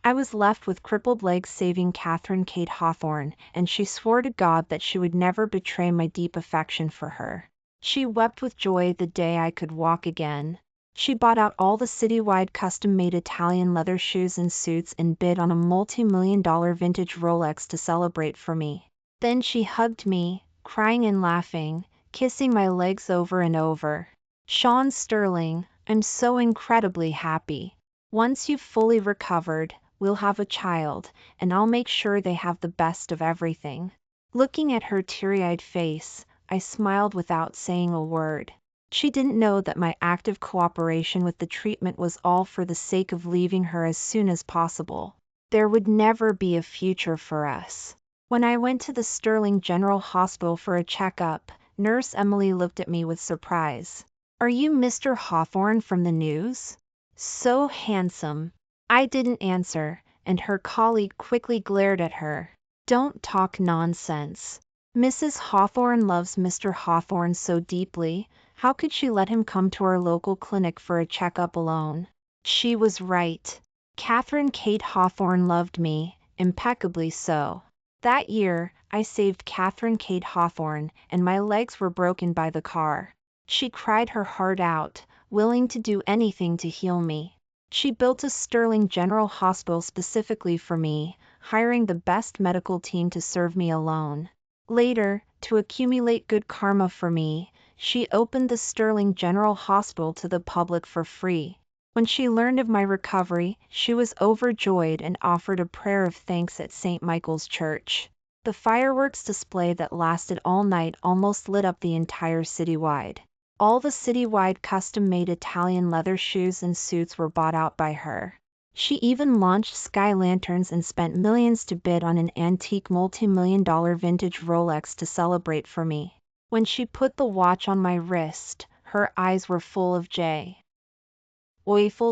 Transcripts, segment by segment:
I was left with crippled legs saving Catherine Kate Hawthorne, and she swore to God that she would never betray my deep affection for her. She wept with joy the day I could walk again. She bought out all the citywide custom-made Italian leather shoes and suits and bid on a multi-million-dollar vintage Rolex to celebrate for me. Then she hugged me, crying and laughing, kissing my legs over and over. Sean Sterling, I'm so incredibly happy. Once you've fully recovered, we'll have a child, and I'll make sure they have the best of everything. Looking at her teary-eyed face, I smiled without saying a word. She didn't know that my active cooperation with the treatment was all for the sake of leaving her as soon as possible. There would never be a future for us. When I went to the Sterling General Hospital for a checkup, Nurse Emily looked at me with surprise. Are you Mr. Hawthorne from the news? So handsome. I didn't answer, and her colleague quickly glared at her. Don't talk nonsense. Mrs. Hawthorne loves Mr. Hawthorne so deeply, how could she let him come to our local clinic for a checkup alone? She was right. Catherine Kate Hawthorne loved me, impeccably so. That year, I saved Catherine Kate Hawthorne, and my legs were broken by the car. She cried her heart out, willing to do anything to heal me. She built a Sterling General Hospital specifically for me, hiring the best medical team to serve me alone. Later, to accumulate good karma for me, she opened the Sterling General Hospital to the public for free. When she learned of my recovery, she was overjoyed and offered a prayer of thanks at St. Michael's Church. The fireworks display that lasted all night almost lit up the entire citywide. All the citywide custom-made Italian leather shoes and suits were bought out by her. She even launched sky lanterns and spent millions to bid on an antique multi-million-dollar vintage Rolex to celebrate for me. When she put the watch on my wrist, her eyes were full of joyful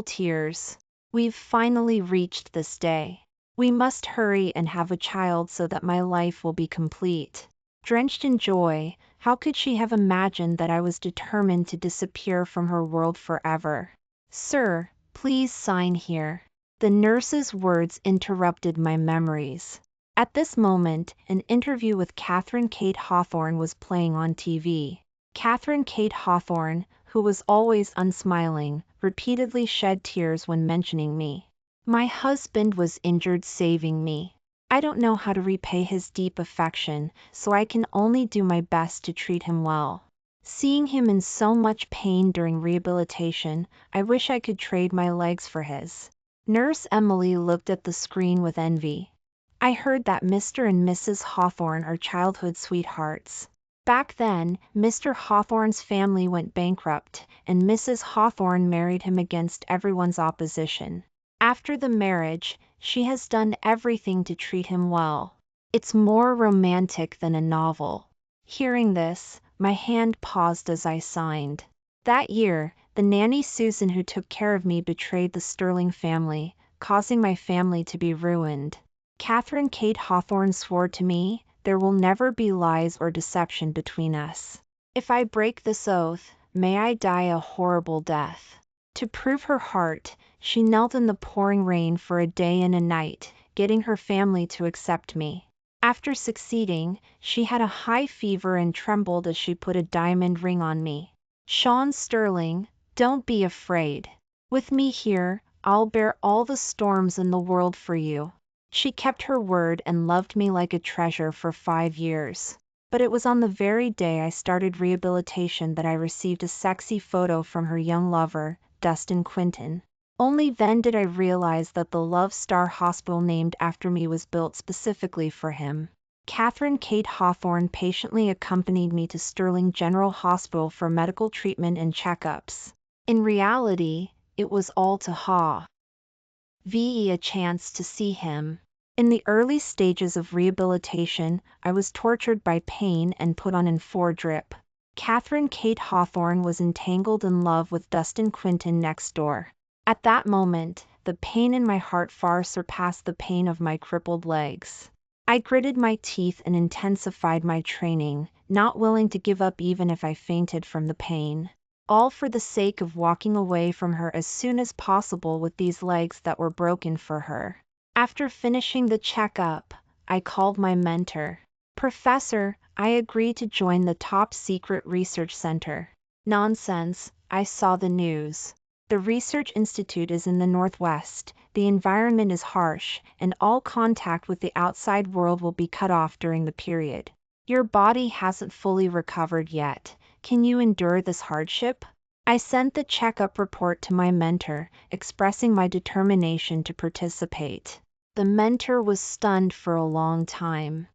tears. We've finally reached this day. We must hurry and have a child so that my life will be complete. Drenched in joy, how could she have imagined that I was determined to disappear from her world forever? Sir, please sign here. The nurse's words interrupted my memories. At this moment, an interview with Catherine Kate Hawthorne was playing on TV. Catherine Kate Hawthorne, who was always unsmiling, repeatedly shed tears when mentioning me. My husband was injured saving me. I don't know how to repay his deep affection, so I can only do my best to treat him well. Seeing him in so much pain during rehabilitation, I wish I could trade my legs for his. Nurse Emily looked at the screen with envy. I heard that Mr. and Mrs. Hawthorne are childhood sweethearts. Back then, Mr. Hawthorne's family went bankrupt, and Mrs. Hawthorne married him against everyone's opposition. After the marriage, she has done everything to treat him well. It's more romantic than a novel. Hearing this, my hand paused as I signed. That year, the nanny Susan who took care of me betrayed the Sterling family, causing my family to be ruined. Catherine Kate Hawthorne swore to me, there will never be lies or deception between us. If I break this oath, may I die a horrible death. To prove her heart, she knelt in the pouring rain for a day and a night, getting her family to accept me. After succeeding, she had a high fever and trembled as she put a diamond ring on me. Sean Sterling, don't be afraid. With me here, I'll bear all the storms in the world for you. She kept her word and loved me like a treasure for 5 years. But it was on the very day I started rehabilitation that I received a sexy photo from her young lover, Dustin Quinton. Only then did I realize that the Love Star Hospital named after me was built specifically for him. Catherine Kate Hawthorne patiently accompanied me to Sterling General Hospital for medical treatment and checkups. In reality, it was all to a chance to see him. In the early stages of rehabilitation, I was tortured by pain and put on an 4-drip. Catherine Kate Hawthorne was entangled in love with Dustin Quinton next door. At that moment, the pain in my heart far surpassed the pain of my crippled legs. I gritted my teeth and intensified my training, not willing to give up even if I fainted from the pain. All for the sake of walking away from her as soon as possible with these legs that were broken for her. After finishing the checkup, I called my mentor. Professor, I agree to join the top secret research center. Nonsense, I saw the news. The research institute is in the Northwest, the environment is harsh, and all contact with the outside world will be cut off during the period. Your body hasn't fully recovered yet. Can you endure this hardship? I sent the checkup report to my mentor, expressing my determination to participate. The mentor was stunned for a long time.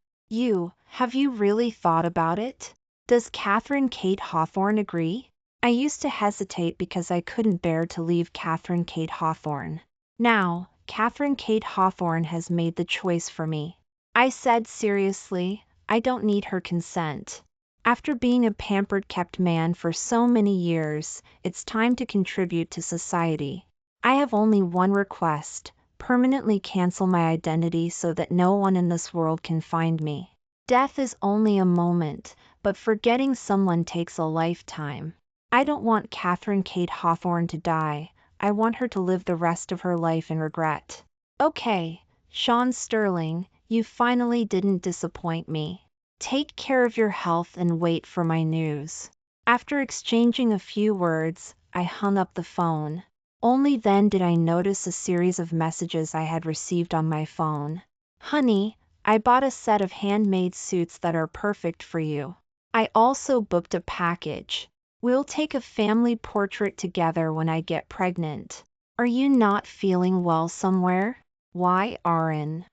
Have you really thought about it? Does Catherine Kate Hawthorne agree? I used to hesitate because I couldn't bear to leave Catherine Kate Hawthorne. Now, Catherine Kate Hawthorne has made the choice for me. I said seriously, I don't need her consent. After being a pampered kept man for so many years, it's time to contribute to society. I have only one request: permanently cancel my identity so that no one in this world can find me. Death is only a moment, but forgetting someone takes a lifetime. I don't want Catherine Kate Hawthorne to die. I want her to live the rest of her life in regret. Okay, Sean Sterling, you finally didn't disappoint me. Take care of your health and wait for my news. After exchanging a few words, I hung up the phone. Only then did I notice a series of messages I had received on my phone. Honey, I bought a set of handmade suits that are perfect for you. I also booked a package. We'll take a family portrait together when I get pregnant. Are you not feeling well somewhere? Why aren't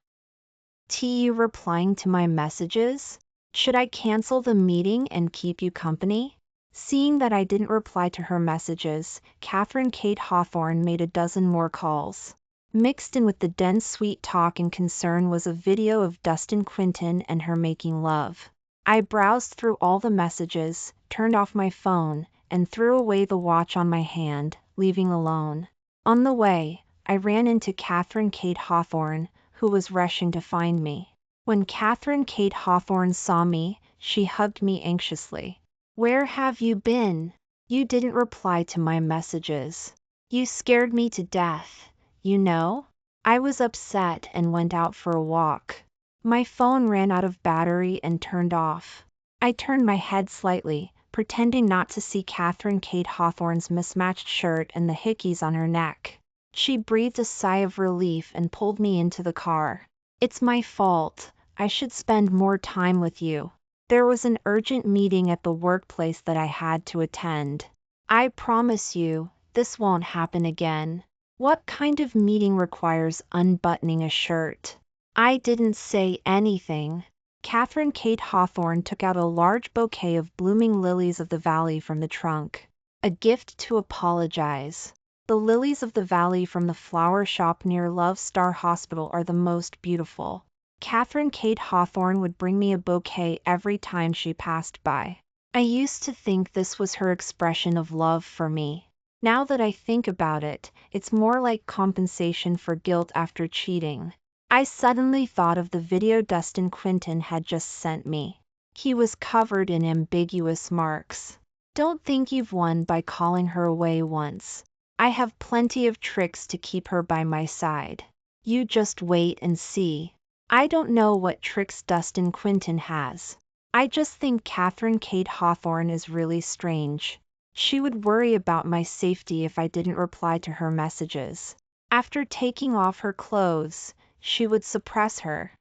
you replying to my messages? Should I cancel the meeting and keep you company? Seeing that I didn't reply to her messages, Catherine Kate Hawthorne made a dozen more calls. Mixed in with the dense sweet talk and concern was a video of Dustin Quinton and her making love. I browsed through all the messages, turned off my phone, and threw away the watch on my hand, leaving alone. On the way, I ran into Catherine Kate Hawthorne, who was rushing to find me. When Catherine Kate Hawthorne saw me, she hugged me anxiously. Where have you been? You didn't reply to my messages. You scared me to death, you know? I was upset and went out for a walk. My phone ran out of battery and turned off. I turned my head slightly, pretending not to see Catherine Kate Hawthorne's mismatched shirt and the hickeys on her neck. She breathed a sigh of relief and pulled me into the car. It's my fault. I should spend more time with you. There was an urgent meeting at the workplace that I had to attend. I promise you, this won't happen again. What kind of meeting requires unbuttoning a shirt? I didn't say anything. Catherine Kate Hawthorne took out a large bouquet of blooming lilies of the valley from the trunk. A gift to apologize. The lilies of the valley from the flower shop near Love Star Hospital are the most beautiful. Catherine Kate Hawthorne would bring me a bouquet every time she passed by. I used to think this was her expression of love for me. Now that I think about it, it's more like compensation for guilt after cheating. I suddenly thought of the video Dustin Quinton had just sent me. He was covered in ambiguous marks. Don't think you've won by calling her away once. I have plenty of tricks to keep her by my side. You just wait and see. I don't know what tricks Dustin Quinton has. I just think Catherine Kate Hawthorne is really strange. She would worry about my safety if I didn't reply to her messages. After taking off her clothes, she would suppress her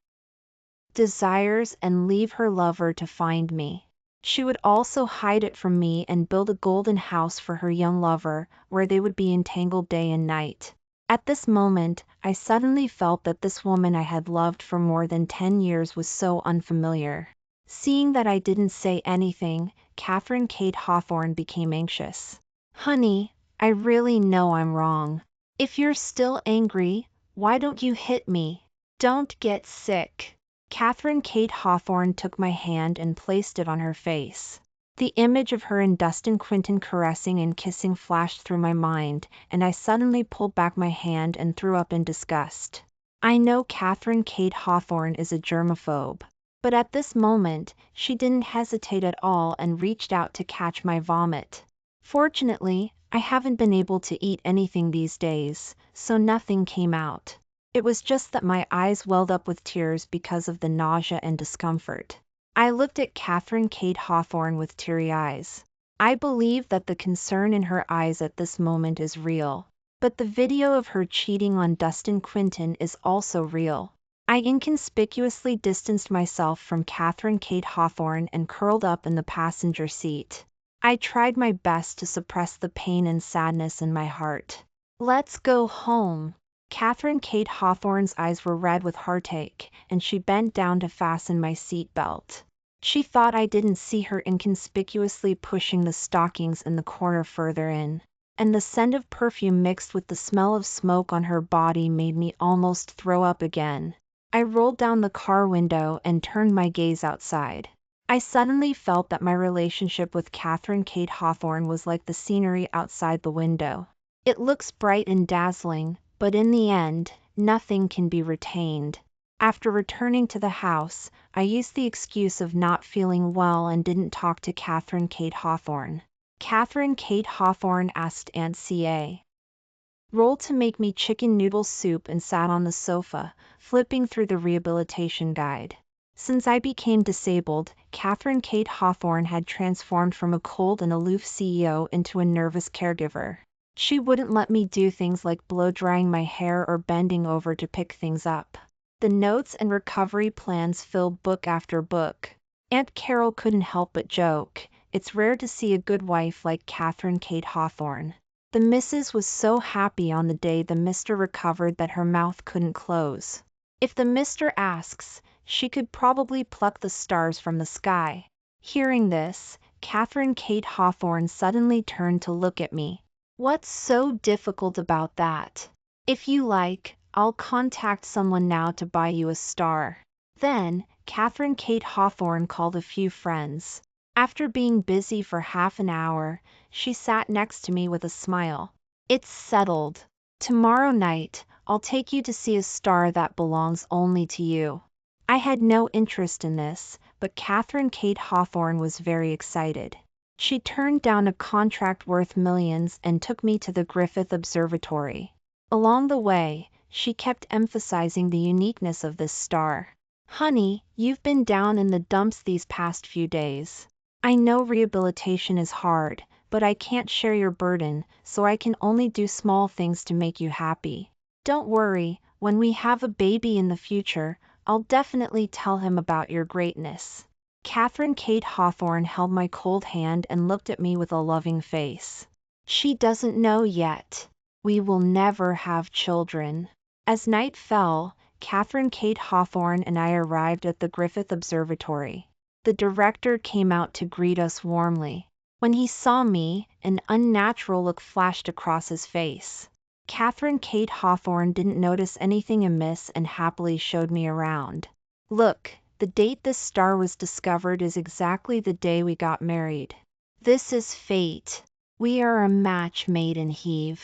desires and leave her lover to find me. She would also hide it from me and build a golden house for her young lover, where they would be entangled day and night. At this moment, I suddenly felt that this woman I had loved for more than 10 years was so unfamiliar. Seeing that I didn't say anything, Catherine Kate Hawthorne became anxious. Honey, I really know I'm wrong. If you're still angry, why don't you hit me? Don't get sick. Catherine Kate Hawthorne took my hand and placed it on her face. The image of her and Dustin Quinton caressing and kissing flashed through my mind, and I suddenly pulled back my hand and threw up in disgust. I know Catherine Kate Hawthorne is a germaphobe, but at this moment, she didn't hesitate at all and reached out to catch my vomit. Fortunately, I haven't been able to eat anything these days, so nothing came out. It was just that my eyes welled up with tears because of the nausea and discomfort. I looked at Catherine Kate Hawthorne with teary eyes. I believe that the concern in her eyes at this moment is real. But the video of her cheating on Dustin Quinton is also real. I inconspicuously distanced myself from Catherine Kate Hawthorne and curled up in the passenger seat. I tried my best to suppress the pain and sadness in my heart. Let's go home. Catherine Kate Hawthorne's eyes were red with heartache, and she bent down to fasten my seat belt. She thought I didn't see her inconspicuously pushing the stockings in the corner further in, and the scent of perfume mixed with the smell of smoke on her body made me almost throw up again. I rolled down the car window and turned my gaze outside. I suddenly felt that my relationship with Catherine Kate Hawthorne was like the scenery outside the window. It looks bright and dazzling, but in the end, nothing can be retained. After returning to the house, I used the excuse of not feeling well and didn't talk to Catherine Kate Hawthorne. Catherine Kate Hawthorne asked Aunt C.A. Roll to make me chicken noodle soup and sat on the sofa, flipping through the rehabilitation guide. Since I became disabled, Catherine Kate Hawthorne had transformed from a cold and aloof CEO into a nervous caregiver. She wouldn't let me do things like blow-drying my hair or bending over to pick things up. The notes and recovery plans filled book after book. Aunt Carol couldn't help but joke, "It's rare to see a good wife like Catherine Kate Hawthorne." The missus was so happy on the day the mister recovered that her mouth couldn't close. If the mister asks, she could probably pluck the stars from the sky. Hearing this, Catherine Kate Hawthorne suddenly turned to look at me. What's so difficult about that? If you like, I'll contact someone now to buy you a star. Then, Catherine Kate Hawthorne called a few friends. After being busy for half an hour, she sat next to me with a smile. It's settled. Tomorrow night, I'll take you to see a star that belongs only to you. I had no interest in this, but Catherine Kate Hawthorne was very excited. She turned down a contract worth millions and took me to the Griffith Observatory. Along the way, she kept emphasizing the uniqueness of this star. Honey, you've been down in the dumps these past few days. I know rehabilitation is hard, but I can't share your burden, so I can only do small things to make you happy. Don't worry, when we have a baby in the future, I'll definitely tell him about your greatness. Catherine Kate Hawthorne held my cold hand and looked at me with a loving face. She doesn't know yet. We will never have children. As night fell, Catherine Kate Hawthorne and I arrived at the Griffith Observatory. The director came out to greet us warmly. When he saw me, an unnatural look flashed across his face. Catherine Kate Hawthorne didn't notice anything amiss and happily showed me around. Look, the date this star was discovered is exactly the day we got married. This is fate. We are a match made in heaven.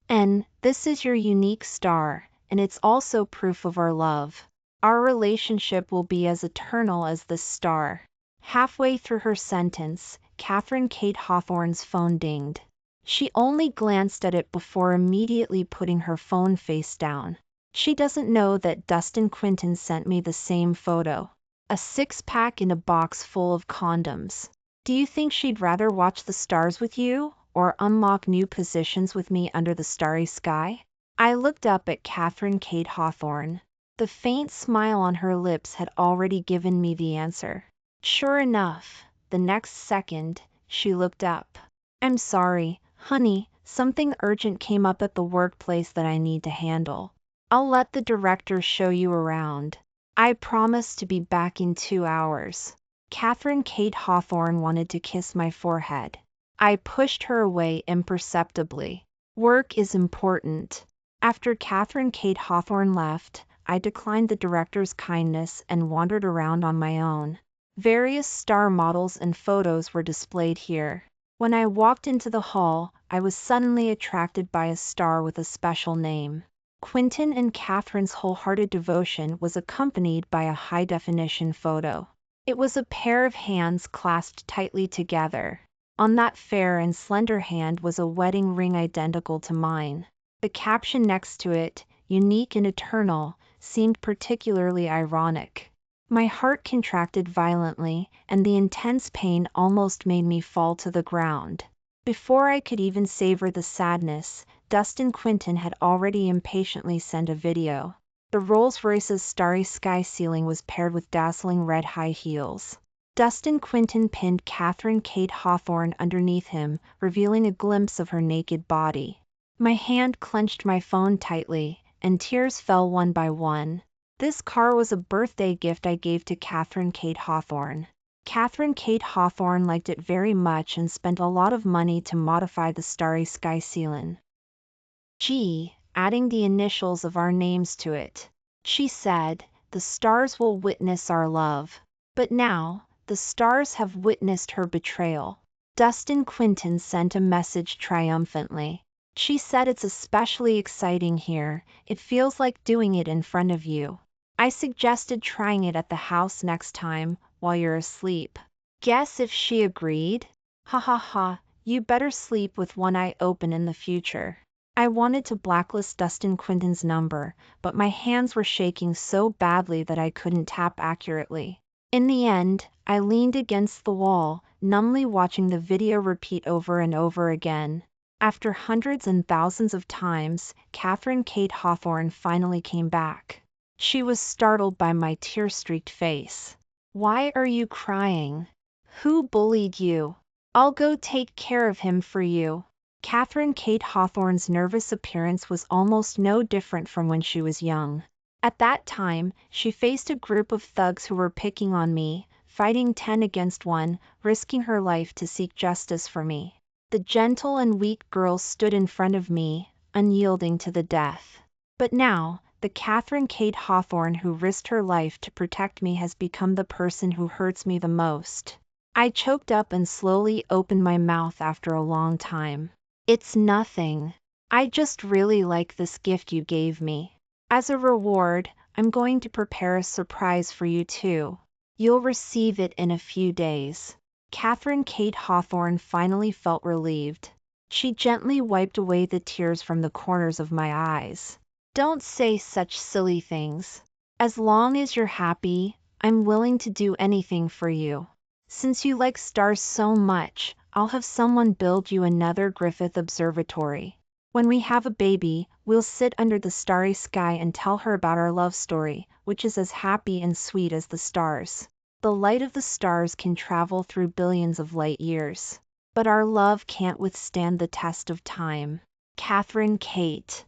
And this is your unique star, and it's also proof of our love. Our relationship will be as eternal as this star. Halfway through her sentence, Catherine Kate Hawthorne's phone dinged. She only glanced at it before immediately putting her phone face down. She doesn't know that Dustin Quinton sent me the same photo. A six-pack in a box full of condoms. Do you think she'd rather watch the stars with you, or unlock new positions with me under the starry sky? I looked up at Catherine Kate Hawthorne. The faint smile on her lips had already given me the answer. Sure enough, the next second, she looked up. I'm sorry, honey, something urgent came up at the workplace that I need to handle. I'll let the director show you around. I promise to be back in 2 hours. Catherine Kate Hawthorne wanted to kiss my forehead. I pushed her away imperceptibly. Work is important. After Catherine Kate Hawthorne left, I declined the director's kindness and wandered around on my own. Various star models and photos were displayed here. When I walked into the hall, I was suddenly attracted by a star with a special name. Quinton and Catherine's wholehearted devotion was accompanied by a high-definition photo. It was a pair of hands clasped tightly together. On that fair and slender hand was a wedding ring identical to mine. The caption next to it, unique and eternal, seemed particularly ironic. My heart contracted violently, and the intense pain almost made me fall to the ground. Before I could even savor the sadness, Dustin Quinton had already impatiently sent a video. The Rolls-Royce's starry sky ceiling was paired with dazzling red high heels. Dustin Quinton pinned Catherine Kate Hawthorne underneath him, revealing a glimpse of her naked body. My hand clenched my phone tightly, and tears fell one by one. This car was a birthday gift I gave to Catherine Kate Hawthorne. Catherine Kate Hawthorne liked it very much and spent a lot of money to modify the starry sky ceiling. Adding the initials of our names to it. She said, "The stars will witness our love." But now, the stars have witnessed her betrayal. Dustin Quinton sent a message triumphantly. She said, "It's especially exciting here. It feels like doing it in front of you. I suggested trying it at the house next time, while you're asleep." Guess if she agreed? Ha ha ha, you better sleep with one eye open in the future. I wanted to blacklist Dustin Quinton's number, but my hands were shaking so badly that I couldn't tap accurately. In the end, I leaned against the wall, numbly watching the video repeat over and over again. After hundreds and thousands of times, Catherine Kate Hawthorne finally came back. She was startled by my tear-streaked face. "Why are you crying? Who bullied you? I'll go take care of him for you." Catherine Kate Hawthorne's nervous appearance was almost no different from when she was young. At that time, she faced a group of thugs who were picking on me, fighting 10 against 1, risking her life to seek justice for me. The gentle and weak girl stood in front of me, unyielding to the death. But now, the Catherine Kate Hawthorne who risked her life to protect me has become the person who hurts me the most. I choked up and slowly opened my mouth after a long time. "It's nothing. I just really like this gift you gave me. As a reward, I'm going to prepare a surprise for you too. You'll receive it in a few days." Catherine Kate Hawthorne finally felt relieved. She gently wiped away the tears from the corners of my eyes. "Don't say such silly things. As long as you're happy, I'm willing to do anything for you. Since you like stars so much, I'll have someone build you another Griffith Observatory. When we have a baby, we'll sit under the starry sky and tell her about our love story, which is as happy and sweet as the stars. The light of the stars can travel through billions of light years. But our love can't withstand the test of time." Catherine Kate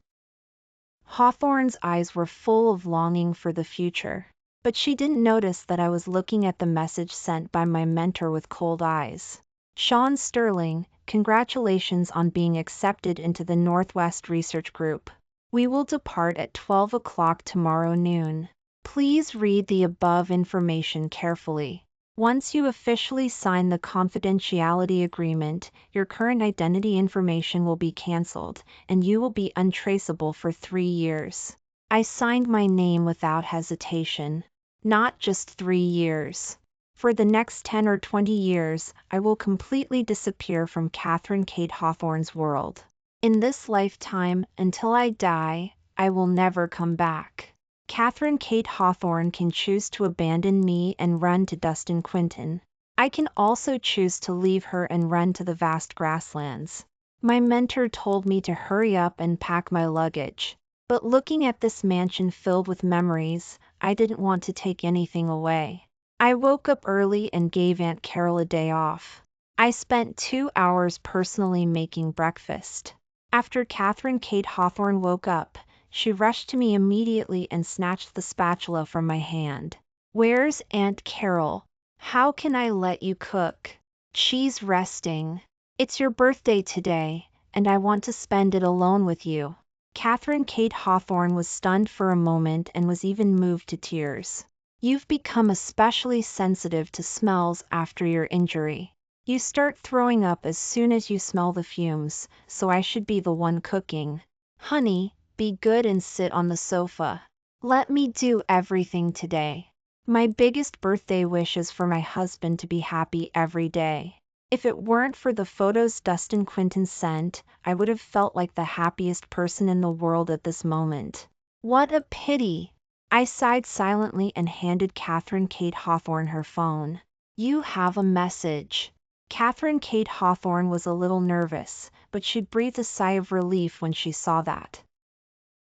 Hawthorne's eyes were full of longing for the future. But she didn't notice that I was looking at the message sent by my mentor with cold eyes. "Sean Sterling, congratulations on being accepted into the Northwest Research Group. We will depart at 12 o'clock tomorrow noon. Please read the above information carefully. Once you officially sign the confidentiality agreement, your current identity information will be cancelled, and you will be untraceable for 3 years." I signed my name without hesitation. Not just 3 years. For the next 10 or 20 years, I will completely disappear from Catherine Kate Hawthorne's world. In this lifetime, until I die, I will never come back. Catherine Kate Hawthorne can choose to abandon me and run to Dustin Quinton. I can also choose to leave her and run to the vast grasslands. My mentor told me to hurry up and pack my luggage. But looking at this mansion filled with memories, I didn't want to take anything away. I woke up early and gave Aunt Carol a day off. I spent 2 hours personally making breakfast. After Catherine Kate Hawthorne woke up, she rushed to me immediately and snatched the spatula from my hand. "Where's Aunt Carol? How can I let you cook? She's resting. It's your birthday today, and I want to spend it alone with you." Catherine Kate Hawthorne was stunned for a moment and was even moved to tears. "You've become especially sensitive to smells after your injury. You start throwing up as soon as you smell the fumes, so I should be the one cooking. Honey, be good and sit on the sofa. Let me do everything today. My biggest birthday wish is for my husband to be happy every day. If it weren't for the photos Dustin Quinton sent, I would have felt like the happiest person in the world at this moment." What a pity. I sighed silently and handed Catherine Kate Hawthorne her phone. You have a message. Catherine Kate Hawthorne was a little nervous, but she breathed a sigh of relief when she saw that.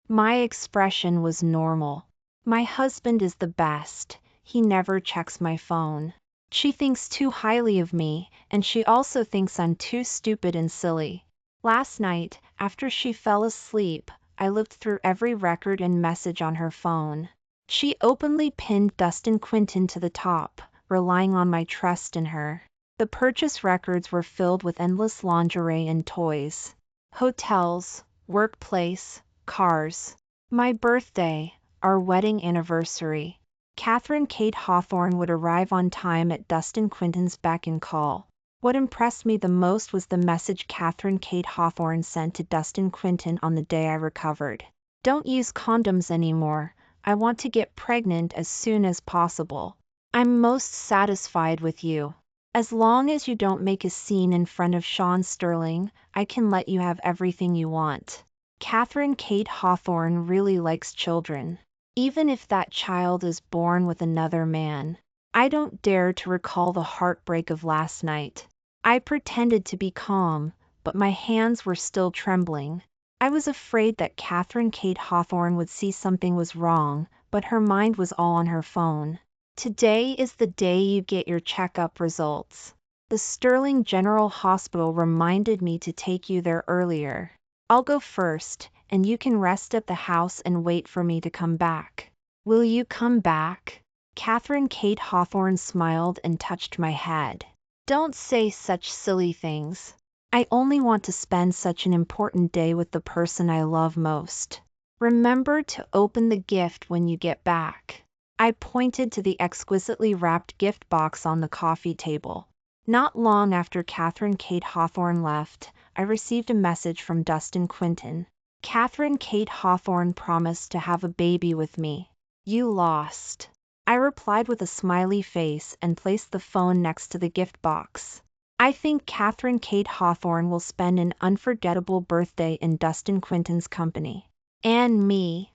My expression was normal. My husband is the best. He never checks my phone. She thinks too highly of me, and she also thinks I'm too stupid and silly. Last night, after she fell asleep, I looked through every record and message on her phone. She openly pinned Dustin Quinton to the top, relying on my trust in her. The purchase records were filled with endless lingerie and toys. Hotels, workplace, cars. My birthday, our wedding anniversary. Catherine Kate Hawthorne would arrive on time at Dustin Quinton's beck and call. What impressed me the most was the message Catherine Kate Hawthorne sent to Dustin Quinton on the day I recovered. Don't use condoms anymore. I want to get pregnant as soon as possible. I'm most satisfied with you. As long as you don't make a scene in front of Sean Sterling, I can let you have everything you want. Catherine Kate Hawthorne really likes children. Even if that child is born with another man. I don't dare to recall the heartbreak of last night. I pretended to be calm, but my hands were still trembling. I was afraid that Catherine Kate Hawthorne would see something was wrong, but her mind was all on her phone. Today is the day you get your checkup results. The Sterling General Hospital reminded me to take you there earlier. I'll go first, and you can rest at the house and wait for me to come back. Will you come back? Catherine Kate Hawthorne smiled and touched my head. Don't say such silly things. I only want to spend such an important day with the person I love most. Remember to open the gift when you get back. I pointed to the exquisitely wrapped gift box on the coffee table. Not long after Catherine Kate Hawthorne left, I received a message from Dustin Quinton. Catherine Kate Hawthorne promised to have a baby with me. You lost. I replied with a smiley face and placed the phone next to the gift box. I think Catherine Kate Hawthorne will spend an unforgettable birthday in Dustin Quinton's company. And me.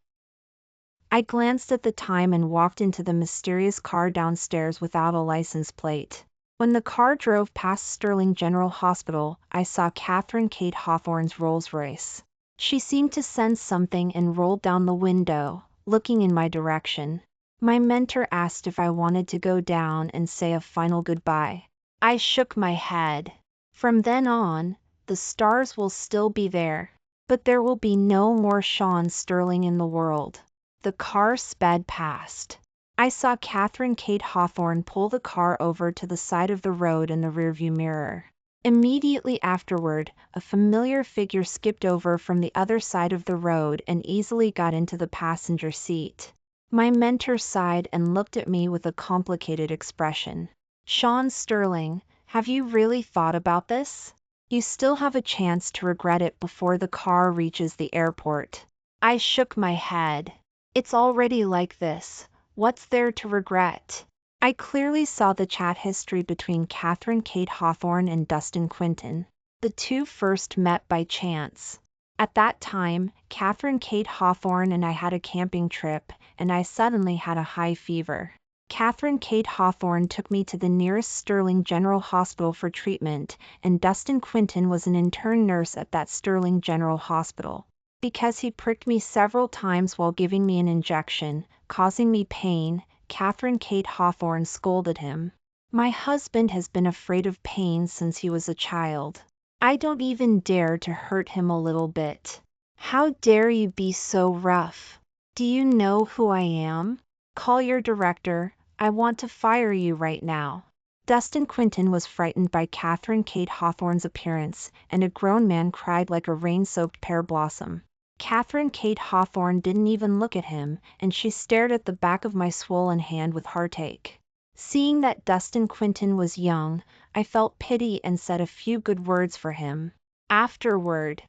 I glanced at the time and walked into the mysterious car downstairs without a license plate. When the car drove past Sterling General Hospital, I saw Catherine Kate Hawthorne's Rolls-Royce. She seemed to sense something and rolled down the window, looking in my direction. My mentor asked if I wanted to go down and say a final goodbye. I shook my head. From then on, the stars will still be there, but there will be no more Sean Sterling in the world. The car sped past. I saw Catherine Kate Hawthorne pull the car over to the side of the road in the rearview mirror. Immediately afterward, a familiar figure skipped over from the other side of the road and easily got into the passenger seat. My mentor sighed and looked at me with a complicated expression. Sean Sterling, have you really thought about this? You still have a chance to regret it before the car reaches the airport. I shook my head. It's already like this. What's there to regret? I clearly saw the chat history between Catherine Kate Hawthorne and Dustin Quinton. The two first met by chance. At that time, Catherine Kate Hawthorne and I had a camping trip, and I suddenly had a high fever. Catherine Kate Hawthorne took me to the nearest Sterling General Hospital for treatment, and Dustin Quinton was an intern nurse at that Sterling General Hospital. Because he pricked me several times while giving me an injection, causing me pain, Catherine Kate Hawthorne scolded him. My husband has been afraid of pain since he was a child. I don't even dare to hurt him a little bit. How dare you be so rough? Do you know who I am? Call your director. I want to fire you right now. Dustin Quinton was frightened by Catherine Kate Hawthorne's appearance, and a grown man cried like a rain-soaked pear blossom. Catherine Kate Hawthorne didn't even look at him, and she stared at the back of my swollen hand with heartache. Seeing that Dustin Quinton was young, I felt pity and said a few good words for him. Afterward,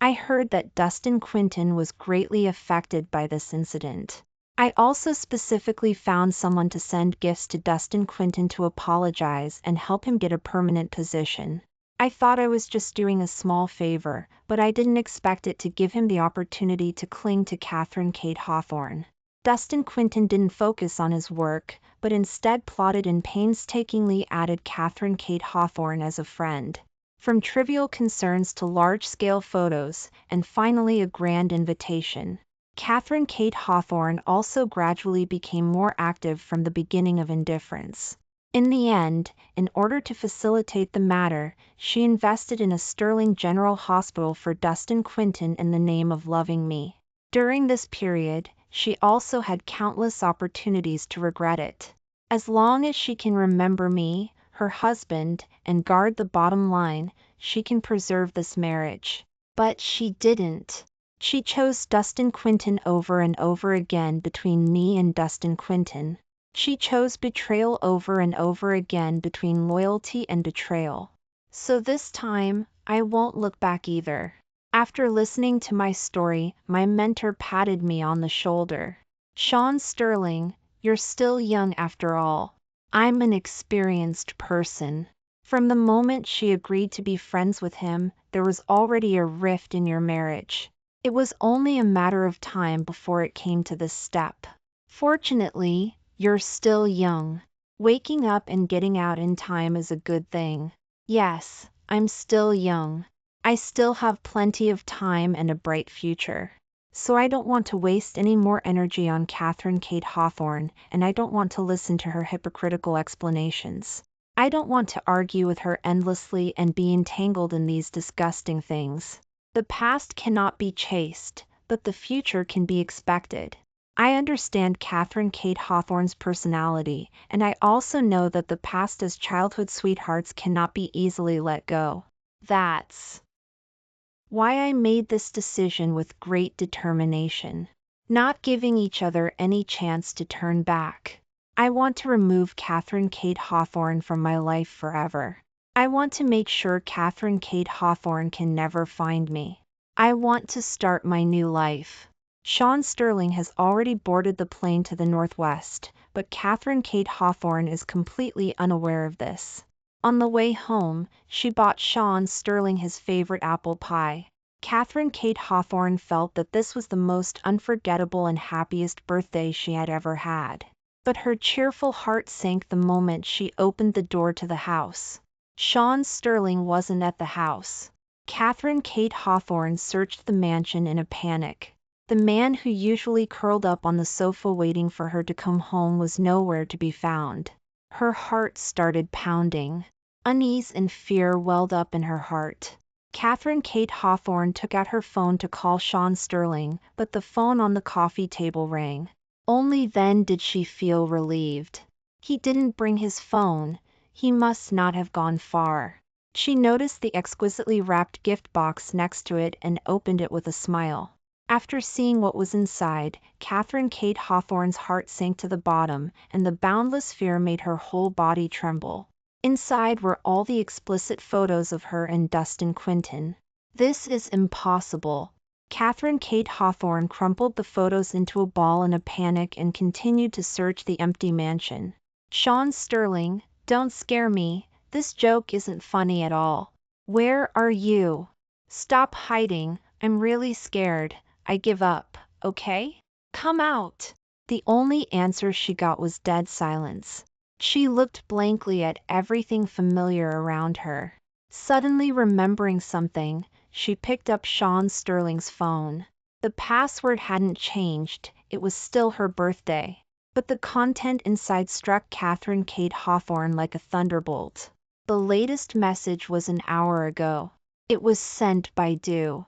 I heard that Dustin Quinton was greatly affected by this incident. I also specifically found someone to send gifts to Dustin Quinton to apologize and help him get a permanent position. I thought I was just doing a small favor, but I didn't expect it to give him the opportunity to cling to Catherine Kate Hawthorne. Dustin Quinton didn't focus on his work, but instead plotted and painstakingly added Catherine Kate Hawthorne as a friend. From trivial concerns to large-scale photos, and finally a grand invitation. Catherine Kate Hawthorne also gradually became more active from the beginning of indifference. In the end, in order to facilitate the matter, she invested in a Sterling General Hospital for Dustin Quinton in the name of loving me. During this period, she also had countless opportunities to regret it. As long as she can remember me, her husband, and guard the bottom line, she can preserve this marriage. But she didn't. She chose Dustin Quinton over and over again between me and Dustin Quinton. She chose betrayal over and over again between loyalty and betrayal. So this time, I won't look back either. After listening to my story, my mentor patted me on the shoulder. Sean Sterling, you're still young after all. I'm an experienced person. From the moment she agreed to be friends with him, there was already a rift in your marriage. It was only a matter of time before it came to this step. Fortunately, you're still young. Waking up and getting out in time is a good thing. Yes, I'm still young. I still have plenty of time and a bright future. So I don't want to waste any more energy on Catherine Kate Hawthorne, and I don't want to listen to her hypocritical explanations. I don't want to argue with her endlessly and be entangled in these disgusting things. The past cannot be chased, but the future can be expected. I understand Catherine Kate Hawthorne's personality, and I also know that the past as childhood sweethearts cannot be easily let go. That's why I made this decision with great determination, not giving each other any chance to turn back. I want to remove Catherine Kate Hawthorne from my life forever. I want to make sure Catherine Kate Hawthorne can never find me. I want to start my new life. Sean Sterling has already boarded the plane to the Northwest, but Catherine Kate Hawthorne is completely unaware of this. On the way home, she bought Sean Sterling his favorite apple pie. Catherine Kate Hawthorne felt that this was the most unforgettable and happiest birthday she had ever had. But her cheerful heart sank the moment she opened the door to the house. Sean Sterling wasn't at the house. Catherine Kate Hawthorne searched the mansion in a panic. The man who usually curled up on the sofa waiting for her to come home was nowhere to be found. Her heart started pounding. Unease and fear welled up in her heart. Catherine Kate Hawthorne took out her phone to call Sean Sterling, but the phone on the coffee table rang. Only then did she feel relieved. He didn't bring his phone. He must not have gone far. She noticed the exquisitely wrapped gift box next to it and opened it with a smile. After seeing what was inside, Catherine Kate Hawthorne's heart sank to the bottom, and the boundless fear made her whole body tremble. Inside were all the explicit photos of her and Dustin Quinton. This is impossible. Catherine Kate Hawthorne crumpled the photos into a ball in a panic and continued to search the empty mansion. Sean Sterling, don't scare me. This joke isn't funny at all. Where are you? Stop hiding. I'm really scared. I give up, okay? Come out. The only answer she got was dead silence. She looked blankly at everything familiar around her. Suddenly remembering something, she picked up Sean Sterling's phone. The password hadn't changed, it was still her birthday. But the content inside struck Catherine Kate Hawthorne like a thunderbolt. The latest message was an hour ago. It was sent by Do.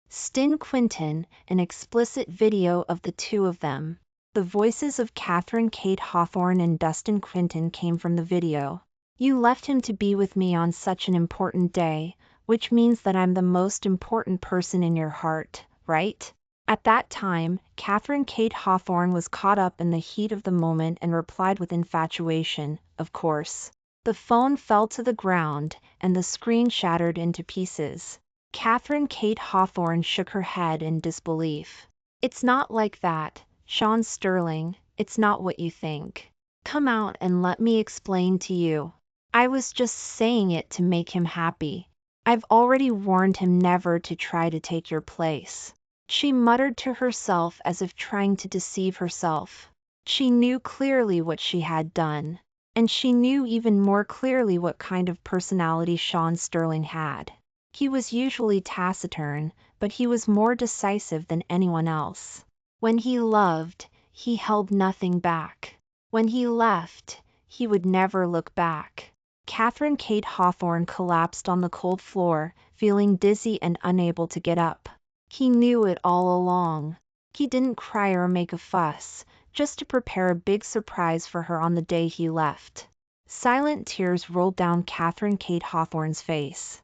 Stin Quinton, an explicit video of the two of them. The voices of Catherine Kate Hawthorne and Dustin Quinton came from the video. You left him to be with me on such an important day, which means that I'm the most important person in your heart, right? At that time, Catherine Kate Hawthorne was caught up in the heat of the moment and replied with infatuation, of course. The phone fell to the ground, and the screen shattered into pieces. Catherine Kate Hawthorne shook her head in disbelief. It's not like that, Sean Sterling, it's not what you think. Come out and let me explain to you. I was just saying it to make him happy. I've already warned him never to try to take your place. She muttered to herself as if trying to deceive herself. She knew clearly what she had done. And she knew even more clearly what kind of personality Sean Sterling had. He was usually taciturn, but he was more decisive than anyone else. When he loved, he held nothing back. When he left, he would never look back. Catherine Kate Hawthorne collapsed on the cold floor, feeling dizzy and unable to get up. He knew it all along. He didn't cry or make a fuss, just to prepare a big surprise for her on the day he left. Silent tears rolled down Catherine Kate Hawthorne's face.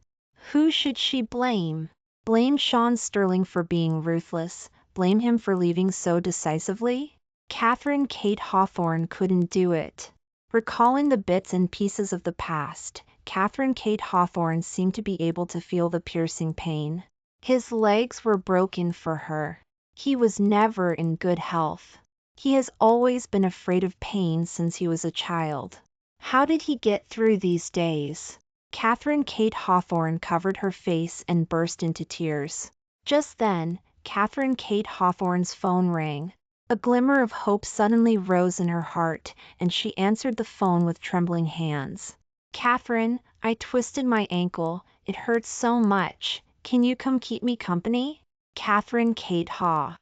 Who should she blame? Blame Sean Sterling for being ruthless, blame him for leaving so decisively? Catherine Kate Hawthorne couldn't do it. Recalling the bits and pieces of the past, Catherine Kate Hawthorne seemed to be able to feel the piercing pain. His legs were broken for her. He was never in good health. He has always been afraid of pain since he was a child. How did he get through these days? Catherine Kate Hawthorne covered her face and burst into tears. Just then, Catherine Kate Hawthorne's phone rang. A glimmer of hope suddenly rose in her heart, and she answered the phone with trembling hands. Catherine, I twisted my ankle. It hurts so much. Can you come keep me company? Catherine Kate Hawthorne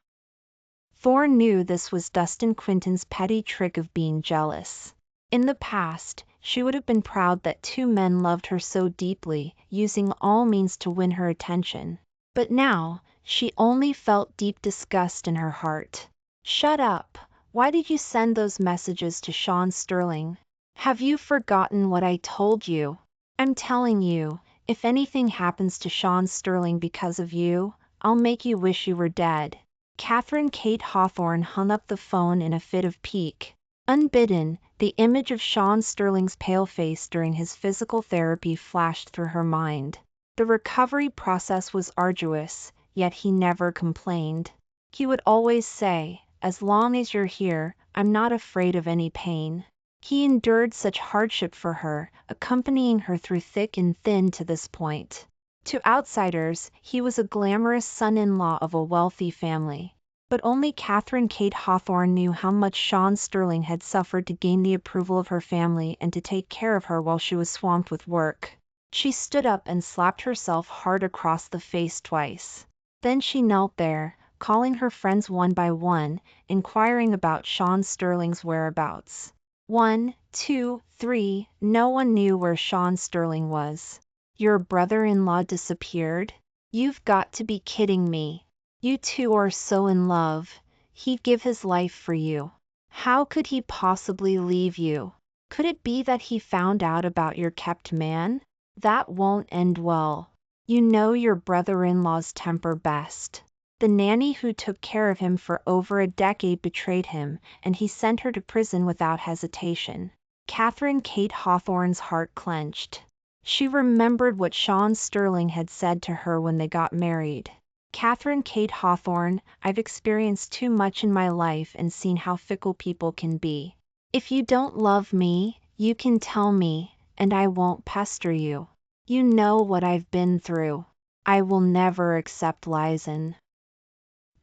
knew this was Dustin Quinton's petty trick of being jealous. In the past, she would have been proud that two men loved her so deeply, using all means to win her attention. But now, she only felt deep disgust in her heart. Shut up. Why did you send those messages to Sean Sterling? Have you forgotten what I told you? I'm telling you, if anything happens to Sean Sterling because of you, I'll make you wish you were dead. Catherine Kate Hawthorne hung up the phone in a fit of pique. Unbidden, the image of Sean Sterling's pale face during his physical therapy flashed through her mind. The recovery process was arduous, yet he never complained. He would always say, as long as you're here, I'm not afraid of any pain. He endured such hardship for her, accompanying her through thick and thin to this point. To outsiders, he was a glamorous son-in-law of a wealthy family. But only Catherine Kate Hawthorne knew how much Sean Sterling had suffered to gain the approval of her family and to take care of her while she was swamped with work. She stood up and slapped herself hard across the face twice. Then she knelt there, calling her friends one by one, inquiring about Sean Sterling's whereabouts. 1, 2, 3, no one knew where Sean Sterling was. Your brother-in-law disappeared? You've got to be kidding me. You two are so in love. He'd give his life for you. How could he possibly leave you? Could it be that he found out about your kept man? That won't end well. You know your brother-in-law's temper best. The nanny who took care of him for over a decade betrayed him, and he sent her to prison without hesitation. Catherine Kate Hawthorne's heart clenched. She remembered what Sean Sterling had said to her when they got married. Catherine Kate Hawthorne, I've experienced too much in my life and seen how fickle people can be. If you don't love me, you can tell me, and I won't pester you. You know what I've been through. I will never accept lies and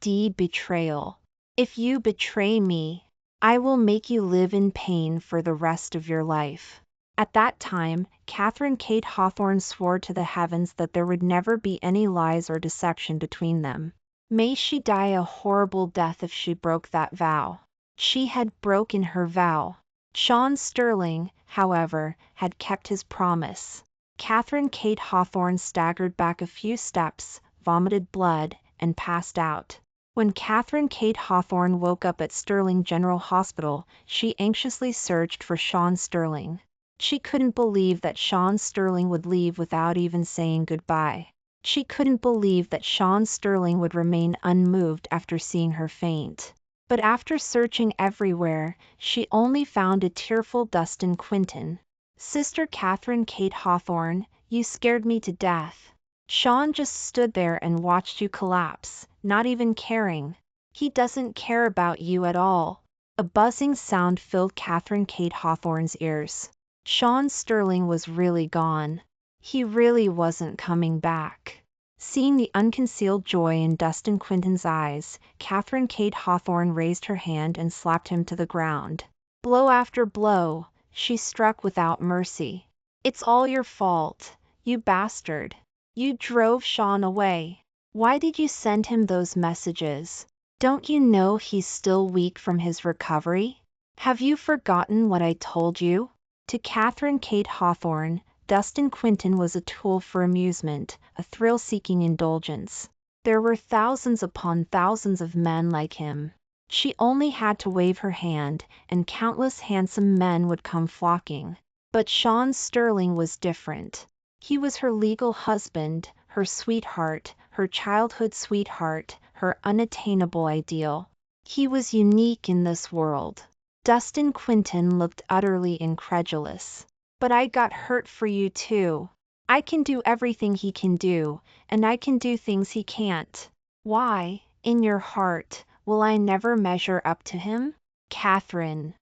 betrayal. If you betray me, I will make you live in pain for the rest of your life. At that time, Catherine Kate Hawthorne swore to the heavens that there would never be any lies or deception between them. May she die a horrible death if she broke that vow. She had broken her vow. Sean Sterling, however, had kept his promise. Catherine Kate Hawthorne staggered back a few steps, vomited blood, and passed out. When Catherine Kate Hawthorne woke up at Sterling General Hospital, she anxiously searched for Sean Sterling. She couldn't believe that Sean Sterling would leave without even saying goodbye. She couldn't believe that Sean Sterling would remain unmoved after seeing her faint. But after searching everywhere, she only found a tearful Dustin Quinton. Sister Catherine Kate Hawthorne, you scared me to death. Sean just stood there and watched you collapse, not even caring. He doesn't care about you at all. A buzzing sound filled Catherine Kate Hawthorne's ears. Sean Sterling was really gone. He really wasn't coming back. Seeing the unconcealed joy in Dustin Quinton's eyes, Catherine Kate Hawthorne raised her hand and slapped him to the ground. Blow after blow, she struck without mercy. It's all your fault, you bastard. You drove Sean away. Why did you send him those messages? Don't you know he's still weak from his recovery? Have you forgotten what I told you? To Catherine Kate Hawthorne, Dustin Quinton was a tool for amusement, a thrill-seeking indulgence. There were thousands upon thousands of men like him. She only had to wave her hand, and countless handsome men would come flocking. But Sean Sterling was different. He was her legal husband, her sweetheart, her childhood sweetheart, her unattainable ideal. He was unique in this world. Dustin Quinton looked utterly incredulous. But I got hurt for you too. I can do everything he can do, and I can do things he can't. Why, in your heart, will I never measure up to him? Catherine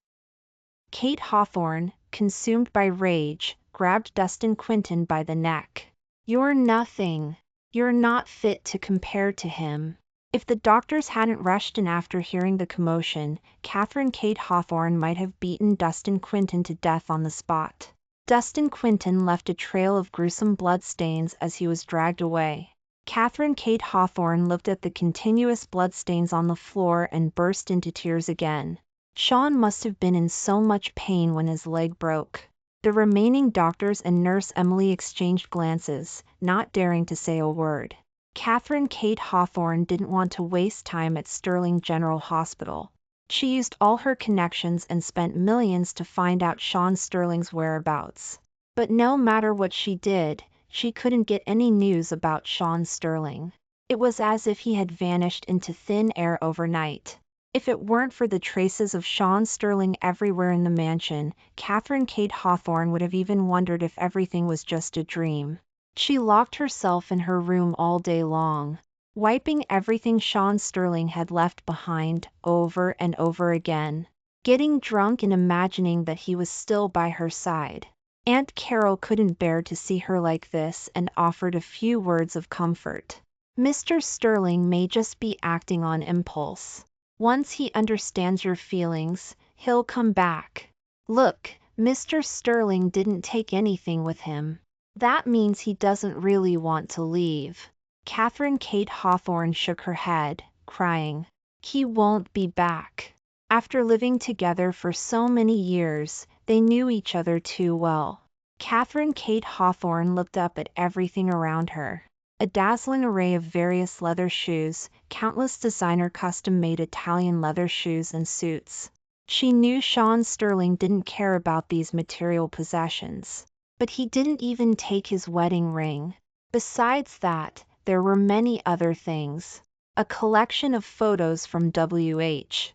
Kate Hawthorne, consumed by rage, grabbed Dustin Quinton by the neck. You're nothing. You're not fit to compare to him. If the doctors hadn't rushed in after hearing the commotion, Catherine Kate Hawthorne might have beaten Dustin Quinton to death on the spot. Dustin Quinton left a trail of gruesome bloodstains as he was dragged away. Catherine Kate Hawthorne looked at the continuous bloodstains on the floor and burst into tears again. Sean must have been in so much pain when his leg broke. The remaining doctors and nurse Emily exchanged glances, not daring to say a word. Catherine Kate Hawthorne didn't want to waste time at Sterling General Hospital. She used all her connections and spent millions to find out Sean Sterling's whereabouts. But no matter what she did, she couldn't get any news about Sean Sterling. It was as if he had vanished into thin air overnight. If it weren't for the traces of Sean Sterling everywhere in the mansion, Catherine Kate Hawthorne would have even wondered if everything was just a dream. She locked herself in her room all day long, wiping everything Sean Sterling had left behind over and over again, getting drunk and imagining that he was still by her side. Aunt Carol couldn't bear to see her like this and offered a few words of comfort. Mr. Sterling may just be acting on impulse. Once he understands your feelings, he'll come back. Look, Mr. Sterling didn't take anything with him. That means he doesn't really want to leave. Catherine Kate Hawthorne shook her head, crying. He won't be back. After living together for so many years, they knew each other too well. Catherine Kate Hawthorne looked up at everything around her. A dazzling array of various leather shoes, countless designer custom-made Italian leather shoes and suits. She knew Sean Sterling didn't care about these material possessions. But he didn't even take his wedding ring. Besides that, there were many other things. A collection of photos from W.H.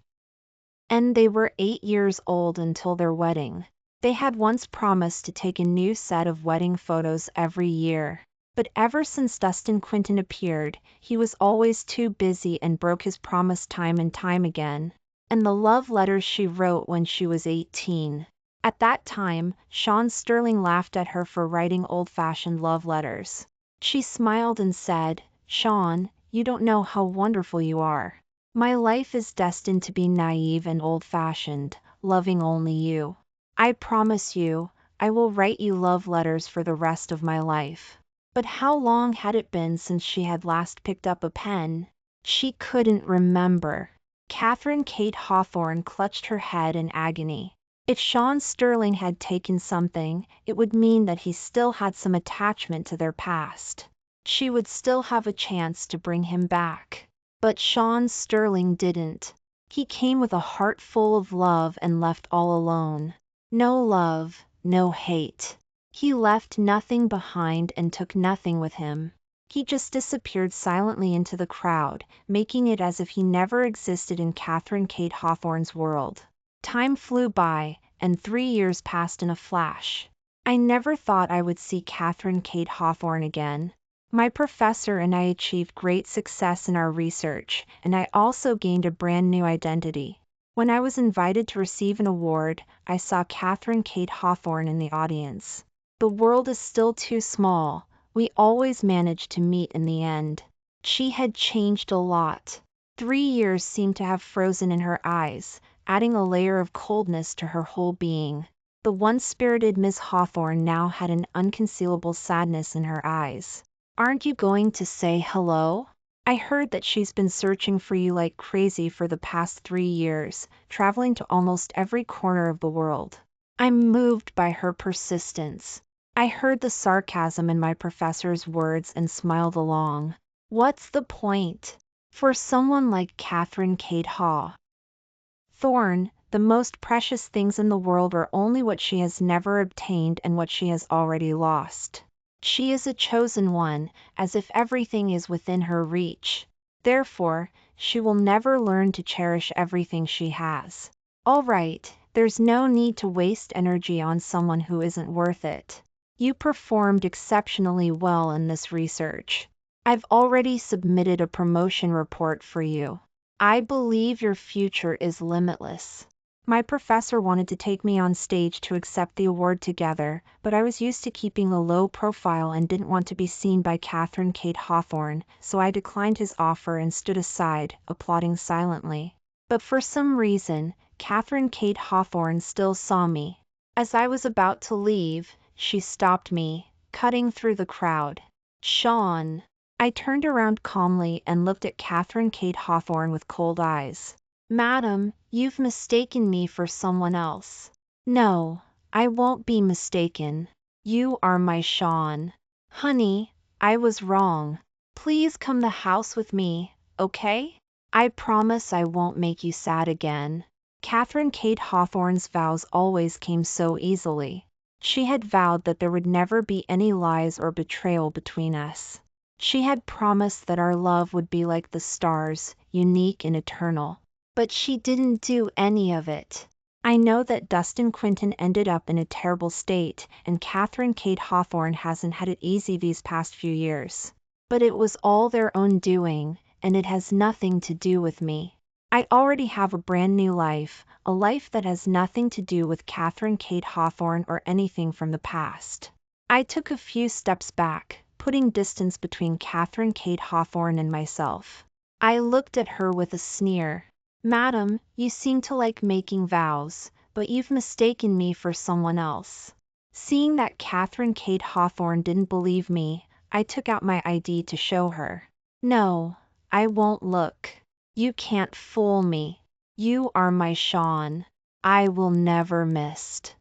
And they were 8 years old until their wedding. They had once promised to take a new set of wedding photos every year. But ever since Dustin Quinton appeared, he was always too busy and broke his promise time and time again. And the love letters she wrote when she was 18. At that time, Sean Sterling laughed at her for writing old-fashioned love letters. She smiled and said, "Sean, you don't know how wonderful you are. My life is destined to be naive and old-fashioned, loving only you. I promise you, I will write you love letters for the rest of my life." But how long had it been since she had last picked up a pen? She couldn't remember. Catherine Kate Hawthorne clutched her head in agony. If Sean Sterling had taken something, it would mean that he still had some attachment to their past. She would still have a chance to bring him back. But Sean Sterling didn't. He came with a heart full of love and left all alone. No love, no hate. He left nothing behind and took nothing with him. He just disappeared silently into the crowd, making it as if he never existed in Catherine Kate Hawthorne's world. Time flew by, and 3 years passed in a flash. I never thought I would see Catherine Kate Hawthorne again. My professor and I achieved great success in our research, and I also gained a brand new identity. When I was invited to receive an award, I saw Catherine Kate Hawthorne in the audience. The world is still too small. We always manage to meet in the end. She had changed a lot. 3 years seemed to have frozen in her eyes, adding a layer of coldness to her whole being. The once-spirited Miss Hawthorne now had an unconcealable sadness in her eyes. "Aren't you going to say hello? I heard that she's been searching for you like crazy for the past 3 years, traveling to almost every corner of the world." I'm moved by her persistence. I heard the sarcasm in my professor's words and smiled along. What's the point? For someone like Catherine Kate Hawthorne, the most precious things in the world are only what she has never obtained and what she has already lost. She is a chosen one, as if everything is within her reach. Therefore, she will never learn to cherish everything she has. All right, there's no need to waste energy on someone who isn't worth it. You performed exceptionally well in this research. I've already submitted a promotion report for you. I believe your future is limitless. My professor wanted to take me on stage to accept the award together, but I was used to keeping a low profile and didn't want to be seen by Catherine Kate Hawthorne, so I declined his offer and stood aside, applauding silently. But for some reason, Catherine Kate Hawthorne still saw me. As I was about to leave, she stopped me, cutting through the crowd. "Sean." I turned around calmly and looked at Catherine Kate Hawthorne with cold eyes. "Madam, you've mistaken me for someone else." "No, I won't be mistaken. You are my Sean." "Honey, I was wrong. Please come the house with me, okay? I promise I won't make you sad again." Catherine Kate Hawthorne's vows always came so easily. She had vowed that there would never be any lies or betrayal between us. She had promised that our love would be like the stars, unique and eternal. But she didn't do any of it. I know that Dustin Quinton ended up in a terrible state, and Catherine Kate Hawthorne hasn't had it easy these past few years. But it was all their own doing, and it has nothing to do with me. I already have a brand new life, a life that has nothing to do with Catherine Kate Hawthorne or anything from the past. I took a few steps back, putting distance between Catherine Kate Hawthorne and myself. I looked at her with a sneer. "Madam, you seem to like making vows, but you've mistaken me for someone else." Seeing that Catherine Kate Hawthorne didn't believe me, I took out my ID to show her. "No, I won't look. You can't fool me. You are my Sean. I will never mistake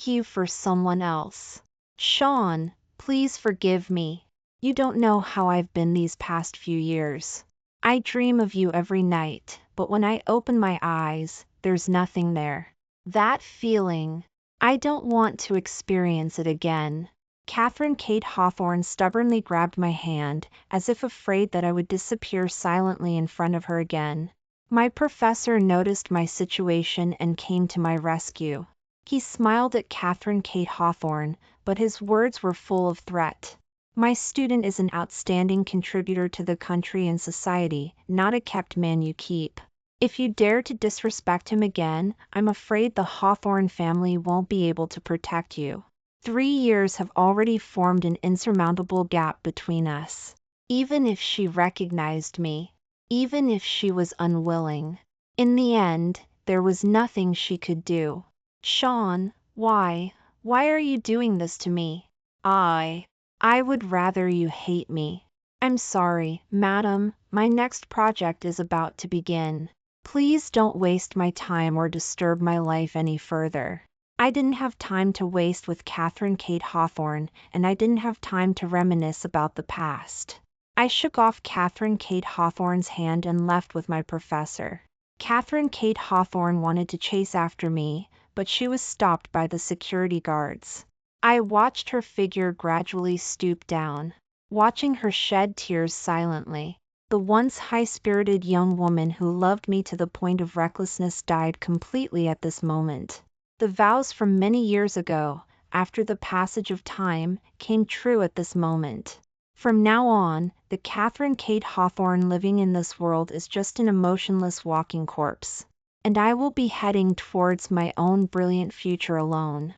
you for someone else. Sean, please forgive me. You don't know how I've been these past few years. I dream of you every night, but when I open my eyes, there's nothing there. That feeling, I don't want to experience it again." Catherine Kate Hawthorne stubbornly grabbed my hand, as if afraid that I would disappear silently in front of her again. My professor noticed my situation and came to my rescue. He smiled at Catherine Kate Hawthorne, but his words were full of threat. "My student is an outstanding contributor to the country and society, not a kept man you keep. If you dare to disrespect him again, I'm afraid the Hawthorne family won't be able to protect you." 3 years have already formed an insurmountable gap between us. Even if she recognized me, even if she was unwilling, in the end, there was nothing she could do. "Sean, why are you doing this to me? I would rather you hate me. I'm sorry, madam, my next project is about to begin. Please don't waste my time or disturb my life any further." I didn't have time to waste with Catherine Kate Hawthorne, and I didn't have time to reminisce about the past. I shook off Catherine Kate Hawthorne's hand and left with my professor. Catherine Kate Hawthorne wanted to chase after me, but she was stopped by the security guards. I watched her figure gradually stoop down, watching her shed tears silently. The once high-spirited young woman who loved me to the point of recklessness died completely at this moment. The vows from many years ago, after the passage of time, came true at this moment. From now on, the Catherine Kate Hawthorne living in this world is just an emotionless walking corpse. and I will be heading towards my own brilliant future alone.